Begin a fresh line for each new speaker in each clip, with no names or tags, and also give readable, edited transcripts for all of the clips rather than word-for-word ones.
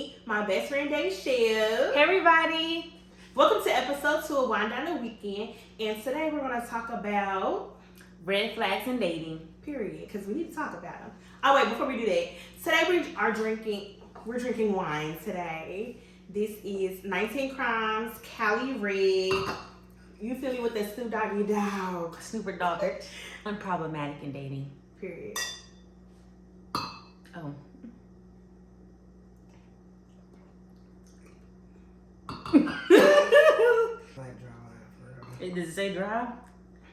me, my best friend Dave Shell.
Hey everybody!
Welcome to episode 2 of Wind Down the Weekend. And today we're going to talk about
red flags in dating.
Period. Because we need to talk about them. Oh wait, before we do that, today we're drinking wine today. This is 19 Crimes, Cali Red. You feel me with that Snoop Doggy Dogg.
Super Dogger. Unproblematic in dating.
Period.
Oh. Does it say dry?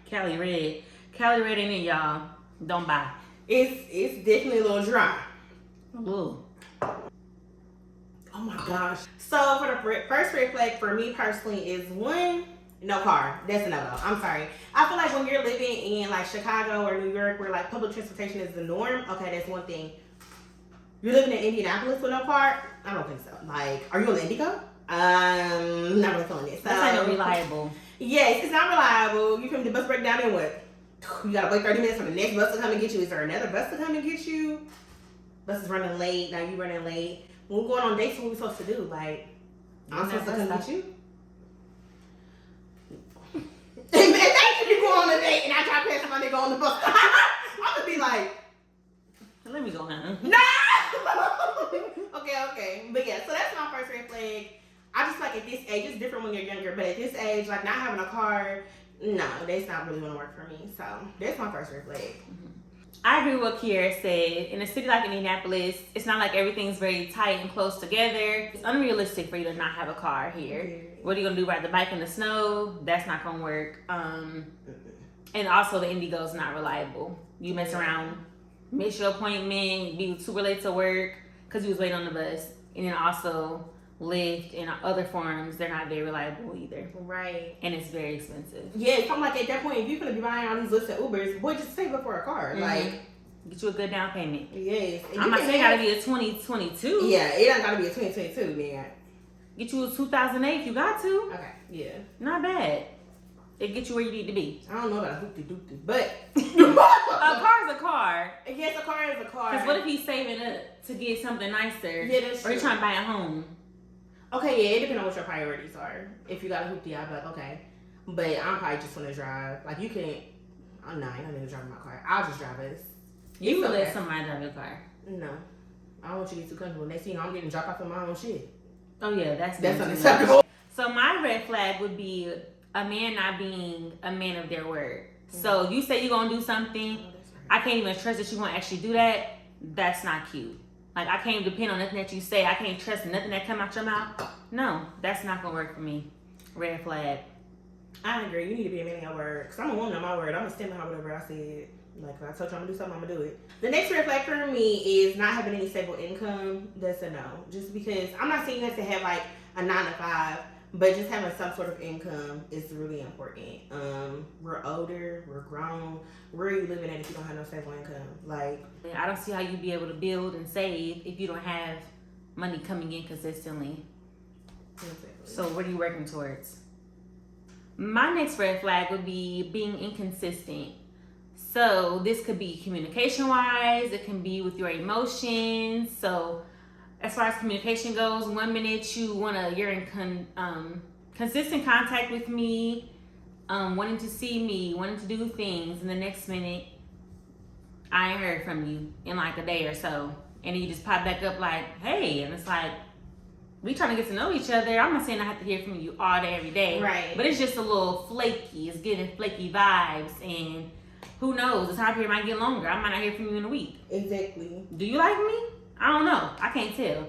Cali Red. Cali Red ain't it, y'all. Don't buy.
It's definitely a little dry.
Ooh.
Oh my gosh. So for the first red flag for me personally is one, no car. That's a no-go. I'm sorry. I feel like when you're living in like Chicago or New York where like public transportation is the norm, okay, that's one thing. You're living in Indianapolis with no car? I don't think so. Like, are you on the Indigo? Not really feeling it. So,
That's not reliable.
Yes, it's not reliable. You come the bus break down and what? You gotta wait 30 minutes for the next bus to come and get you. Is there another bus to come and get you? Bus is running late. Now you running late. When we're going on dates, what we supposed to do? Like, I'm supposed to come get you? Imagine you go on a date and I try to pass my nigga on the bus. I'm gonna be like,
Let me go, huh?
no! Okay. But yeah, so that's my first red flag. I just like at this age, it's different when you're younger, but at this age, like not having a car, no, that's not really gonna work for me. So that's my first red flag.
I agree with what Kiera said. In a city like Indianapolis, it's not like everything's very tight and close together. It's unrealistic for you to not have a car here. What are you gonna do, ride the bike in the snow? That's not gonna work. And also the Indigo's not reliable. You mess around, miss your appointment, be super late to work because you was waiting on the bus. And then also Lyft and other forms, they're not very reliable either.
Right.
And it's very expensive.
Yeah, so I'm like at that point, if you're gonna be buying all these Lyfts and Ubers, boy, just save up for a car. Like,
get you a good down payment.
yes. And
I'm not saying it gotta be a 2022.
Yeah, it don't gotta be a 2022, man.
Get you a 2008 if you got to.
Okay, yeah.
Not bad. It gets you where you need to be.
I don't know about a hoopty doopty, but
A car's a car.
yes, a car is a car.
Because what if he's saving up to get something nicer?
Yeah, that's
Or he's
true.
trying to buy a home.
Okay, yeah, it depends on what your priorities are. If you got a hoopty, I'd be like, okay. But I'm probably just gonna drive. Like, you can't. I'm not even driving my car. I'll just drive us.
You would
okay.
let somebody drive your car.
No. I don't want you to get too comfortable. Next thing you know, I'm getting dropped off in my own shit.
Oh yeah, that's
unacceptable.
So my red flag would be a man not being a man of their word. So you say you're gonna do something, I can't even trust that you're gonna actually do that. That's not cute. Like, I can't depend on nothing that you say. I can't trust nothing that come out your mouth. No, that's not gonna work for me. Red flag.
I agree. You need to be a man of your word. Because I'm a woman of my word. I'm going to stand behind whatever I said. Like, if I told you I'm going to do something, I'm going to do it. The next red flag for me is not having any stable income. That's a no. Just because I'm not saying you have to have, like, a 9 to 5. But just having some sort of income is really important. We're older. We're grown. Where are you living at if you don't have no stable income? Like,
I don't see how you'd be able to build and save if you don't have money coming in consistently.
exactly.
So what are you working towards? My next red flag would be being inconsistent. So this could be communication wise, it can be with your emotions. So as far as communication goes, 1 minute you're in consistent contact with me, wanting to see me, wanting to do things, and the next minute I ain't heard from you in like a day or so. And then you just pop back up like, hey, and it's like, we trying to get to know each other. I'm not saying I have to hear from you all day, every day.
Right.
But it's just a little flaky. It's giving flaky vibes. And who knows? The time period might get longer. I might not hear from you in a week.
Exactly.
Do you like me? I don't know. I can't tell.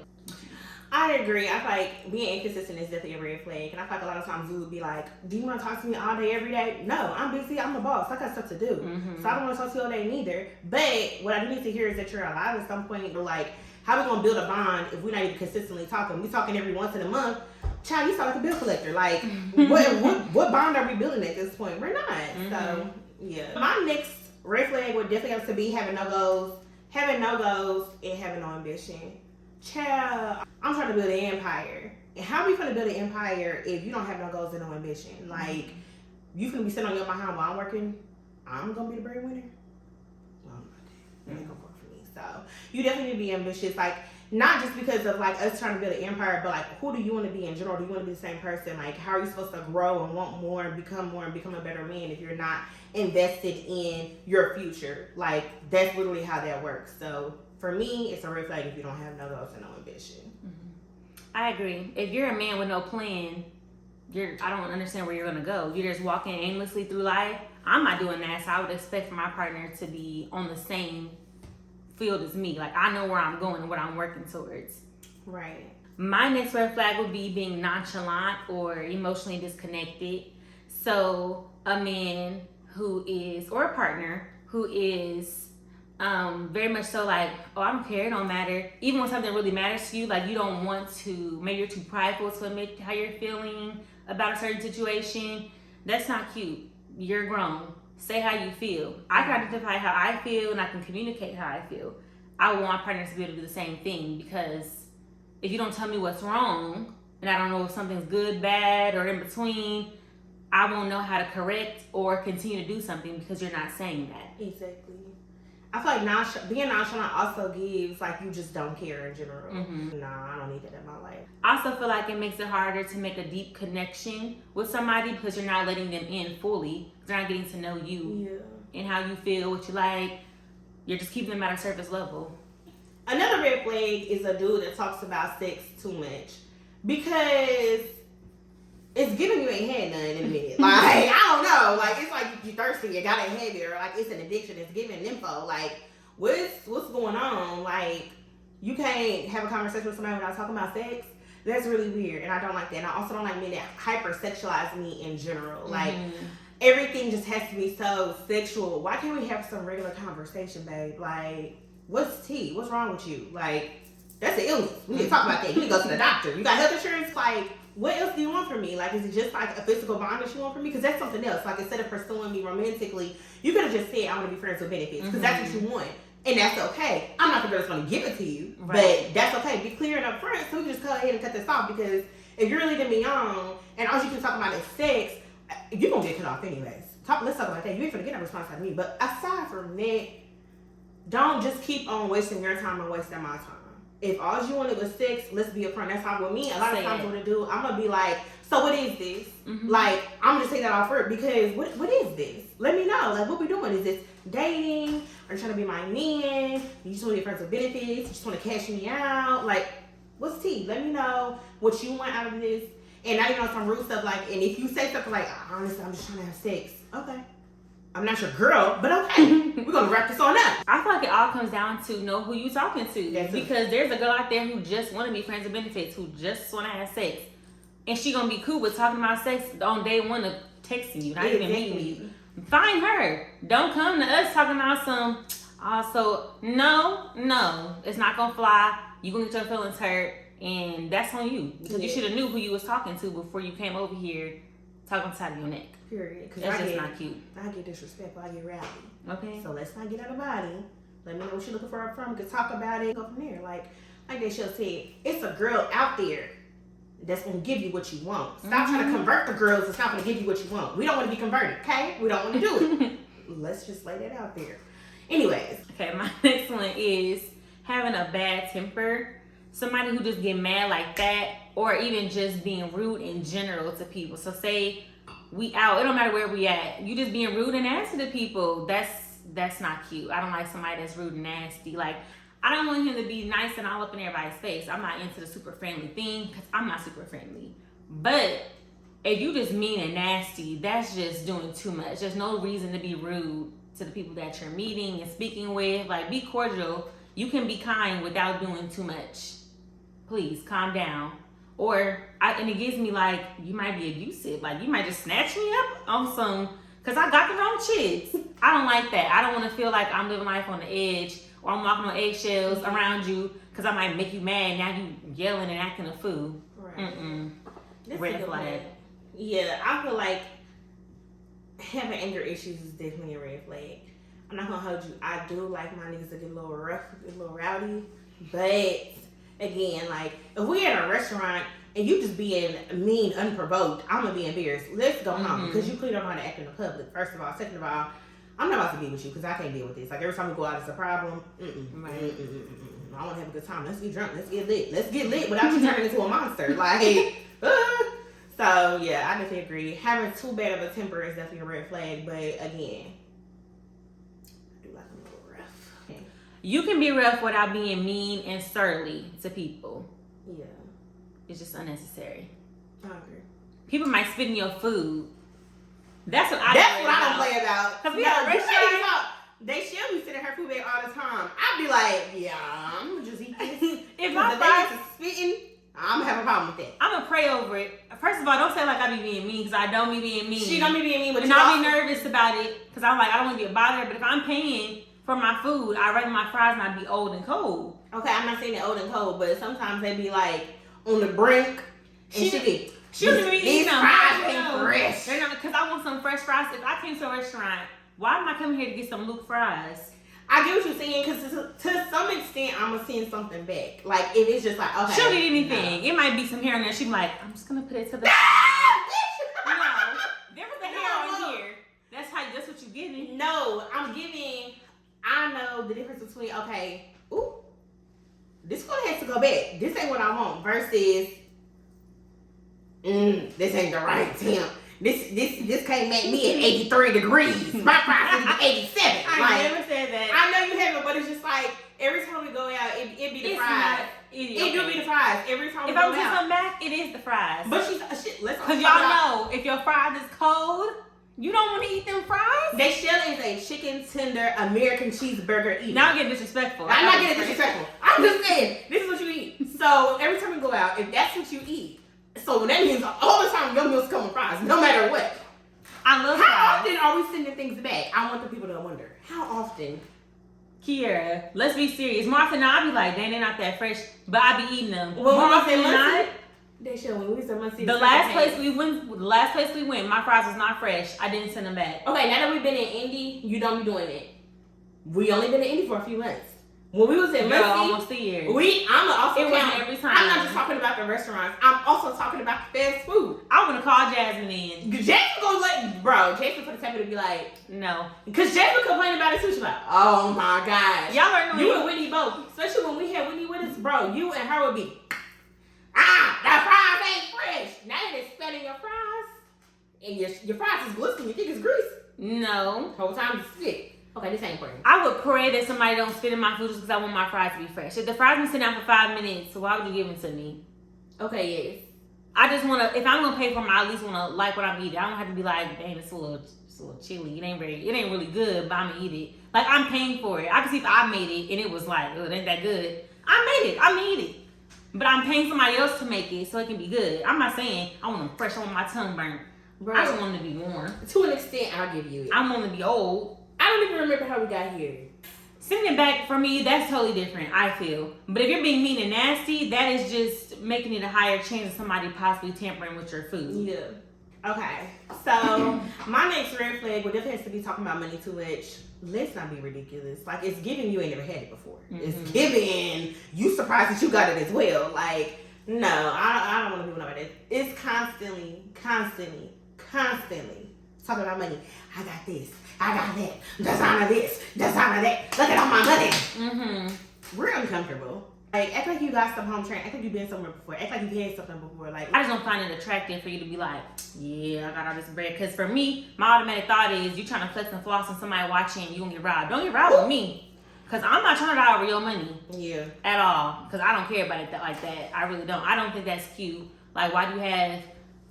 I agree. I feel like being inconsistent is definitely a red flag. And I feel like a lot of times you would be like, do you want to talk to me all day, every day? No, I'm busy. I'm the boss. I got stuff to do. So I don't want to talk to you all day neither. But what I do need to hear is that you're alive at some point. Or like, how we going to build a bond if we're not even consistently talking? We talking every once in a month. Child, you sound like a bill collector. Like, what bond are we building at this point? We're not. So, yeah. My next red flag would definitely have to be having no goals and having no ambition. Child, I'm trying to build an empire. And how are we going to build an empire if you don't have no goals and no ambition? Like, you going to be sitting on your behind while I'm working? I'm going to be the breadwinner? Well, I'm not. That ain't going to work for me. So, you definitely need to be ambitious. Like, not just because of like us trying to build an empire, but like who do you want to be in general? Do you want to be the same person? Like how are you supposed to grow and want more and become a better man if you're not invested in your future? Like that's literally how that works. So for me, it's a red flag if you don't have no goals and no ambition.
I agree. If you're a man with no plan, I don't understand where you're gonna go. You're just walking aimlessly through life. I'm not doing that, so I would expect for my partner to be on the same field as me. Like I know where I'm going and what I'm working towards.
Right.
My next red flag would be being nonchalant or emotionally disconnected. So a man who is, or a partner who is very much so like, oh, I don't care, it don't matter. Even when something really matters to you, like you don't want to, maybe you're too prideful to admit how you're feeling about a certain situation. That's not cute. You're grown. Say how you feel. I can identify how I feel and I can communicate how I feel. I want my partner to be able to do the same thing, because if you don't tell me what's wrong and I don't know if something's good, bad, or in between, I won't know how to correct or continue to do something because you're not saying that.
Exactly. I feel like being nonchalant also gives like you just don't care in general. Nah, I don't need that in my life.
I also feel like it makes it harder to make a deep connection with somebody because you're not letting them in fully. They're not getting to know you and how you feel, what you like. You're just keeping them at a surface level.
Another red flag is a dude that talks about sex too much, because it's giving you ain't had none in a minute. Like, I don't know. Like, it's like you're thirsty, you gotta have it, or like it's an addiction, it's giving info. Like, what's going on? Like, you can't have a conversation with somebody without talking about sex. That's really weird, and I don't like that. And I also don't like men that hypersexualize me in general. Like, everything just has to be so sexual. Why can't we have some regular conversation, babe? Like, what's tea? What's wrong with you? Like, that's an illness. We need to talk about that. You need to go to the doctor. You got health insurance? Like, what else do you want from me? Like, is it just like a physical bond that you want from me? Because that's something else. Like, instead of pursuing me romantically, you could have just said, I want to be friends with benefits. Because that's what you want. And that's okay. I'm not the girl that's going to give it to you. Right. But that's okay. Be clear and upfront, so we can just go ahead and cut this off. Because if you're leading me on, and all you can talk about is sex, you're going to get cut off anyways. Let's talk about that. You ain't going to get a response out of me. But aside from that, don't just keep on wasting your time and wasting my time. If all you wanted was sex, let's be upfront. That's how with me. A lot of times what I do, I'm gonna be like, so what is this? Like, I'm gonna take that off first, because what is this? Let me know. Like, what we doing? Is this dating? Are you trying to be my man? You just want to be friends with benefits? You just want to cash me out? Like, what's tea? Let me know what you want out of this. And not even on some rude stuff like, and if you say something like, honestly, I'm just trying to have sex. Okay. I'm not your girl, but okay. We're going to wrap this on up.
I feel like it all comes down to know who you talking to. Because there's a girl out there who just want to be friends with benefits, who just want to have sex. And she going to be cool with talking about sex on day one of texting you, not even meeting you. Find her. Don't come to us talking about some, also, no, it's not going to fly. You're going to get your feelings hurt. And that's on you. Because you should have knew who you was talking to before you came over here talking to the side of your neck.
Period.
That's just not cute.
I get disrespectful. I get rowdy.
Okay.
So let's not get out of body. Let me know what you're looking for up front. We can talk about it. Go from there. Like that show said, it's a girl out there that's going to give you what you want. Stop trying to convert the girls. It's not going to give you what you want. We don't want to be converted, okay? We don't want to do it. Let's just lay that out there. Anyways.
Okay, my next one is having a bad temper. Somebody who just get mad like that, or even just being rude in general to people. So say we out, it don't matter where we at. You just being rude and nasty to people. That's not cute. I don't like somebody that's rude and nasty. Like, I don't want him to be nice and all up in everybody's face. I'm not into the super friendly thing, because I'm not super friendly. But if you just mean and nasty, that's just doing too much. There's no reason to be rude to the people that you're meeting and speaking with. Like, be cordial. You can be kind without doing too much. Please calm down. And it gives me like, you might be abusive. Like, you might just snatch me up on some, because I got the wrong chicks. I don't like that. I don't want to feel like I'm living life on the edge, or I'm walking on eggshells around you, because I might make you mad. Now you yelling and acting a fool.
Right.
Red flag.
Yeah, I feel like having anger issues is definitely a red flag. I'm not going to hold you. I do like my niggas to get a little rough, get a little rowdy. But again, like, if we at a restaurant and you just being mean, unprovoked, I'm going to be embarrassed. Let's go home, because you clearly don't know how to act in the public, first of all. Second of all, I'm not about to be with you, because I can't deal with this. Like, every time we go out, it's a problem. I want to have a good time. Let's get drunk. Let's get lit. Let's get lit without you turning into a monster. Like, so yeah, I definitely agree. Having too bad of a temper is definitely a red flag. But again, I do like a little rough. Okay.
You can be rough without being mean and surly to people.
Yeah,
it's just unnecessary.
I agree.
People might spit in your food. That's what I
don't play about.
Because we have a restaurant.
They should be sitting her food back all the time. I'd be like, yeah, I'm gonna just eat this.
If my
fries is spitting, I'm gonna have a problem with that.
I'm gonna pray over it. First of all, don't say like I be being mean, because I don't be being mean.
She don't be being mean, but
I'll be nervous about it because I'm like, I don't want to get bothered. But if I'm paying for my food, I'd rather my fries not be old and cold.
Okay, I'm not saying they're old and cold, but sometimes they be like on the brink. And she
shouldn't be eating them.
Fries ain't fresh.
They're not, because I want some fresh fries. If I came to a restaurant, why am I coming here to get some Luke fries?
I get what you're saying, because to some extent, I'm gonna send something back. Like, if it's just like, okay.
She'll get anything. No. It might be some hair in there. She'd be like, I'm just gonna put it to the side. No, there was the hair on here. That's what you're getting.
No, I know the difference between, okay, ooh, this one has to go back. This ain't what I want. Versus, this ain't the right temp. This can't make me at 83 degrees. My fries is 87.
I never said that.
I know you haven't, but it's just like every time we go out, it be the fries. It do be the fries every time we go out.
If I'm just come back, it is the fries.
But let's
because y'all know if your fries is cold, you don't want to eat them fries.
They shell is a chicken tender American cheeseburger eater.
Now I'm getting disrespectful.
I'm not getting disrespectful. I'm just saying this is what you eat. So every time we go out, if that's what you eat. So that means all the time your meals come with fries, no matter what.
I love fries.
How often are we sending things back? I want the people to wonder. How often?
Kiera, let's be serious. More often than not, I'll be like, dang, they're not that fresh, but I be eating them.
Well,
more often than not,
they show when we said Muncie.
The last place we went, my fries was not fresh. I didn't send them back.
Okay, now that we've been in Indy, you don't be doing it. We only been in Indy for a few months. When we was in Muncie,
almost a year.
I'm also
it wasn't every time.
I'm not just talking about the restaurants. I'm also talking about the fast food.
I want to call Jasmine in.
Jasmine for the type to be like,
no,
because Jasmine complained about it too. She's like, oh my gosh,
y'all already know
you and Whitney both, especially when we had Whitney with us, bro. You and her would be, that fries ain't fresh. Now that it's spitting your fries, and your fries is glistening. You think it's grease?
No,
whole time it's spit. Okay, this ain't important.
I would pray that somebody don't spit in my food just because I want my fries to be fresh. If the fries been sitting down for 5 minutes, so why would you give them to me?
Okay, yes.
I just want to, if I'm going to pay for them, I at least want to like what I'm eating. I don't have to be like, dang, it's a little chili. It ain't really good, but I'm going to eat it. Like, I'm paying for it. I can see if I made it and it was like, oh, it ain't that good. I made it. I'm going to eat it. But I'm paying somebody else to make it so it can be good. I'm not saying I want them fresh. I want my tongue burnt. Bro, I just want them to be warm.
To an extent, I'll give you it.
I want them to be old.
I don't even remember how we got here.
Sending it back, for me, that's totally different, I feel. But if you're being mean and nasty, that is just making it a higher chance of somebody possibly tampering with your food.
Yeah. Okay. So, my next red flag would definitely have to be talking about money too much. Let's not be ridiculous. Like, it's giving you ain't never had it before. Mm-hmm. It's giving you surprised that you got it as well. Like, no, I don't want to be one of that. It's constantly talking about money. I got this. I got that. Designer this. Designer that. Look at all my money. Mm-hmm. We're uncomfortable. Like, act like you got some home training. Act like you've been somewhere before. Act like you've had something before. Like,
I just don't find it attractive for you to be like, yeah, I got all this bread. Because for me, my automatic thought is you trying to flex and floss and somebody watching, you gonna get robbed. Don't get robbed with me. Because I'm not trying to die over your money.
Yeah.
At all. Because I don't care about it like that. I really don't. I don't think that's cute. Like, why do you have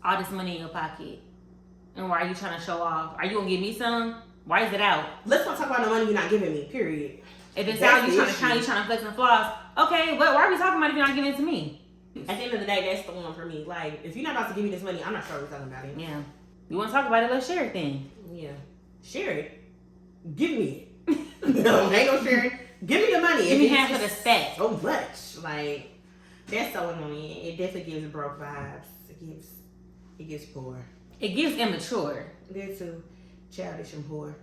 all this money in your pocket? And why are you trying to show off? Are you gonna give me some? Why is it out?
Let's not talk about the money you're not giving me, period.
If it's out, you trying to flex and floss. Okay, but why are we talking about it if you're not giving it to me?
At the end of the day, that's the one for me. Like, if you're not about to give me this money, I'm not sure we're talking about it.
Yeah. You want to talk about it? Let's share it then.
Yeah. Share it. Give me it. No, ain't no sharing. Give me the money.
Give me half of the stack.
So much. Like, that's so annoying. It definitely gives broke vibes. It gives poor.
It gives immature.
They're too childish and poor.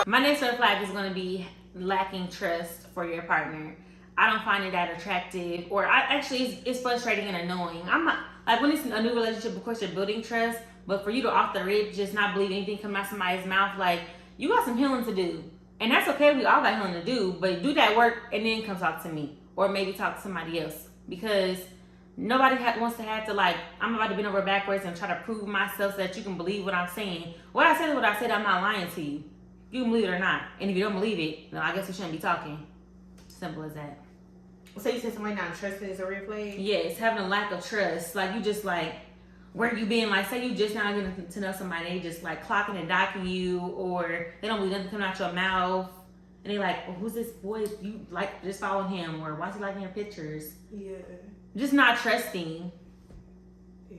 My next red flag is going to be lacking trust for your partner. I don't find it that attractive, or it's frustrating and annoying. I'm not, like, when it's a new relationship, of course you're building trust, but for you to off the rip just not believe anything come out somebody's mouth, like, you got some healing to do. And that's okay. We all got healing to do. But do that work and then come talk to me. Or maybe talk to somebody else. Because nobody wants to have to, like, I'm about to bend over backwards and try to prove myself so that you can believe what I'm saying. What I said is what I said. I'm not lying to you. You can believe it or not. And if you don't believe it, then I guess we shouldn't be talking. Simple as that.
So you said somebody not trusting is a red flag?
Yes, having a lack of trust. Like, you just, like, where you been? Like, say you just now getting to know somebody, they just, like, clocking and docking you, or they don't believe nothing coming out your mouth. And they like, well, who's this boy? You, like, just following him, or why is he liking your pictures?
Yeah.
Just not trusting.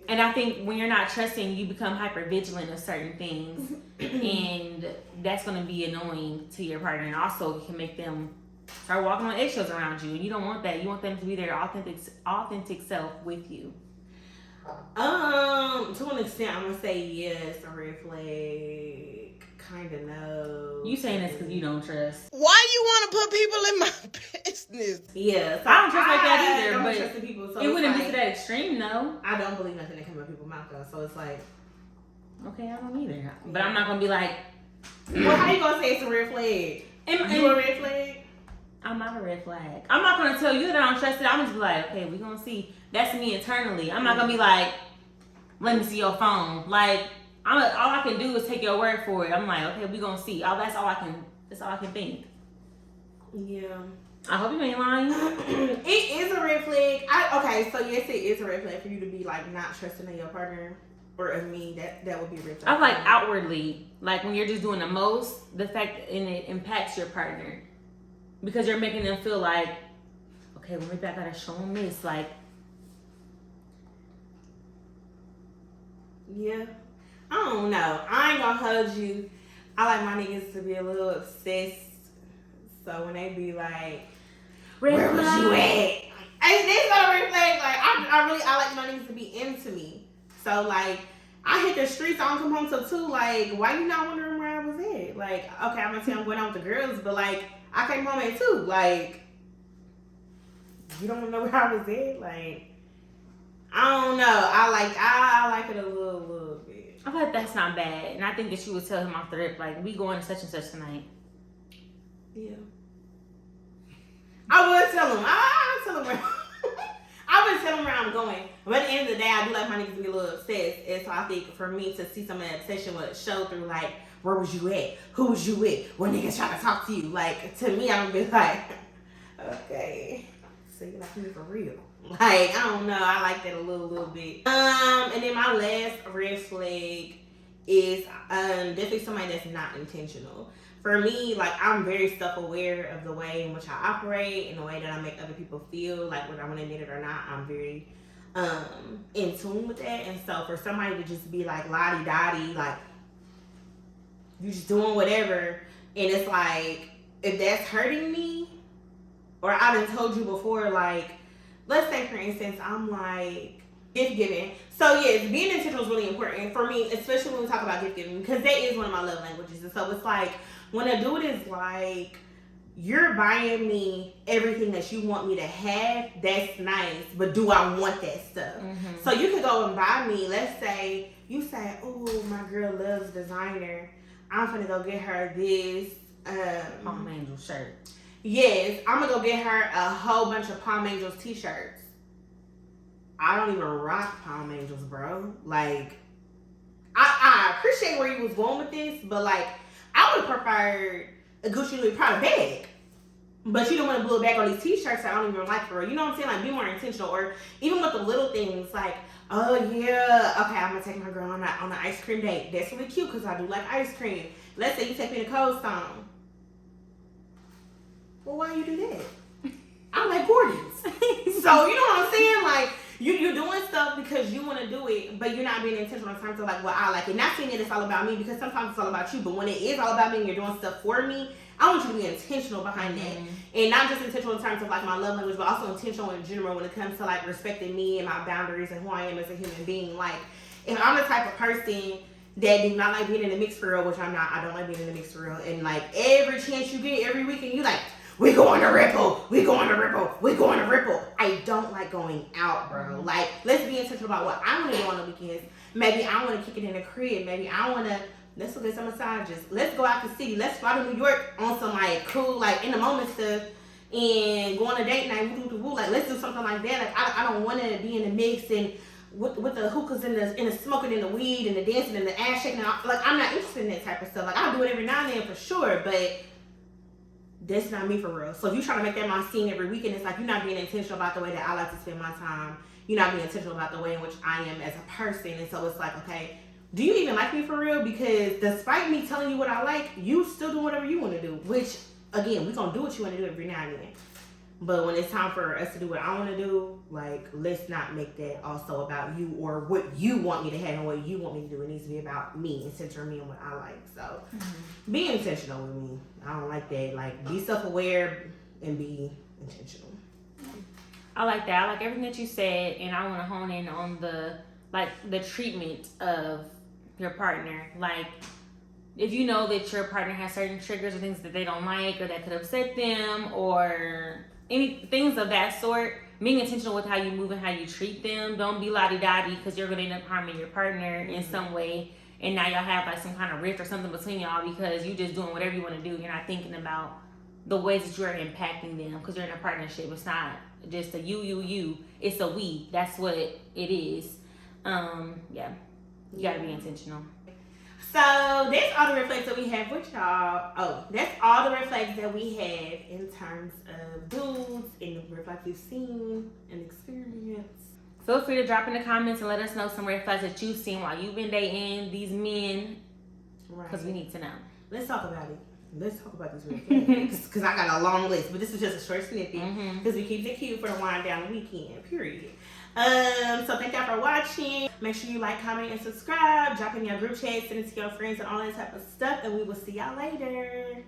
And I think when you're not trusting, you become hyper vigilant of certain things. And that's going to be annoying to your partner. And also, it can make them start walking on eggshells around you. And you don't want that. You want them to be their authentic self with you.
To an extent, I'm going to say yes, a red flag. Kind of no.
You saying this because you don't trust.
Why you want to put people in my business?
Yeah. So
I don't trust like that either.
I don't
But
trust the people, so
it wouldn't
like,
be to that extreme, though.
I don't believe nothing that comes out of people's mouth, though. So it's like,
okay, I don't either. But I'm not gonna be like,
well, how you gonna say it's a red flag? You a red flag?
I'm not a red flag. I'm not gonna tell you that I don't trust it. I'm just be like, okay, we're gonna see. That's me internally. I'm not gonna be like, let me see your phone. Like, all I can do is take your word for it. I'm like, okay, we gonna see. That's all I can think.
Yeah.
I hope you ain't lying.
It is a red flag. Okay, so yes, it is a red flag for you to be like not trusting in your partner or of me. That would be a red flag.
I'm like outwardly, like when you're just doing the most, the fact and it impacts your partner because you're making them feel like, okay, well maybe I gotta show them this. Like,
yeah. I don't know. I ain't gonna hold you. I like my niggas to be a little obsessed. So when they be like, where was you at? And this not a red flag. Like I like my niggas to be into me. So like I hit the streets. I don't come home till 2. Like why you not wondering where I was at? Like okay, I'm gonna tell you I'm going out with the girls, but like I came home at 2. Like you don't know where I was at. Like I don't know. I like it a little bit.
I feel like that's not bad, and I think that you would tell him off the rip, like, we going to such and such tonight.
Yeah. I would tell him. I tell him where I would tell him where I'm going. But at the end of the day, I do like my niggas to be a little obsessed. And so I think for me to see some of that obsession would show through like, where was you at? Who was you with? When niggas trying to talk to you? Like, to me, I'm gonna be like, okay. So you like me for real. Like, I don't know. I like that a little bit. And then my last red flag is definitely somebody that's not intentional. For me, like, I'm very self-aware of the way in which I operate and the way that I make other people feel, like, whether I want to admit it or not, I'm very in tune with that. And so for somebody to just be like lottie-dottie, like, you just doing whatever, and it's like, if that's hurting me, or I done told you before, like, let's say, for instance, I'm like, gift giving. So, yes, being intentional is really important for me, especially when we talk about gift giving, because that is one of my love languages. And so, it's like, when a dude is like, you're buying me everything that you want me to have, that's nice, but do I want that stuff? Mm-hmm. So, you could go and buy me, let's say, you say, oh, my girl loves designer. I'm finna go get her this.
Palm Angel shirt.
Yes, I'm gonna go get her a whole bunch of Palm Angels t-shirts. I don't even rock Palm Angels, bro. Like, I appreciate where you was going with this, but like, I would have preferred a Gucci Louis Prada bag. But you don't want to blow it back on these t-shirts that I don't even like for real. You know what I'm saying? Like, be more intentional. Or even with the little things, like, oh yeah, okay, I'm gonna take my girl on an ice cream date. That's really cute because I do like ice cream. Let's say you take me to Cold Stone. Well, why you do that? I like Gordon's. So, you know what I'm saying? Like, you're doing stuff because you want to do it, but you're not being intentional in terms of, like, what I like. And not saying that it's all about me, because sometimes it's all about you. But when it is all about me and you're doing stuff for me, I want you to be intentional behind that. And not just intentional in terms of, like, my love language, but also intentional in general when it comes to, like, respecting me and my boundaries and who I am as a human being. Like, if I'm the type of person that do not like being in the mix for real, which I'm not, I don't like being in the mix for real. And, like, every chance you get, every weekend, you like, we going to Ripple. We going to Ripple. We going to Ripple. I don't like going out, bro. Like, let's be intentional about what I want to do on the weekends. Maybe I want to kick it in the crib. Maybe I want to Let's go get some massages. Let's go out to the city. Let's fly to New York on some like cool, like in the moment stuff, and go on a date night. Woo. Like let's do something like that. Like I don't want to be in the mix and with the hookahs and the smoking and the weed and the dancing and the ass shaking. Like I'm not interested in that type of stuff. Like I'll do it every now and then for sure, but that's not me for real. So if you're trying to make that my scene every weekend, it's like you're not being intentional about the way that I like to spend my time. You're not being intentional about the way in which I am as a person. And so it's like, okay, do you even like me for real? Because despite me telling you what I like, you still do whatever you want to do. Which, again, we're going to do what you want to do every now and then. But when it's time for us to do what I want to do, like, let's not make that also about you or what you want me to have and what you want me to do. It needs to be about me and center me and what I like. So, be intentional with me. I don't like that. Like, be self-aware and be intentional.
I like that. I like everything that you said, and I want to hone in on the treatment of your partner. Like, if you know that your partner has certain triggers or things that they don't like or that could upset them or any things of that sort, being intentional with how you move and how you treat them. Don't be la-di-da-di because you're going to end up harming your partner in some way, and now y'all have like some kind of rift or something between y'all because you just doing whatever you want to do. You're not thinking about the ways that you are impacting them because you're in a partnership. It's not just a you. It's a we. That's what it is. Yeah. You gotta be intentional.
So that's all the red flags that we have with y'all. Oh, that's all the red flags that we have in terms of dudes and the red flags we've seen and experienced.
Feel free to drop in the comments and let us know some red flags that you've seen while you've been dating these men. Because we need to know.
Let's talk about it. Let's talk about these red flags. Because I got a long list, but this is just a short snippet. Because we keep it cute for the wind down weekend, period. So thank y'all for watching. Make sure you like, comment, and subscribe. Drop in your group chat, send it to your friends and all that type of stuff. And we will see y'all later.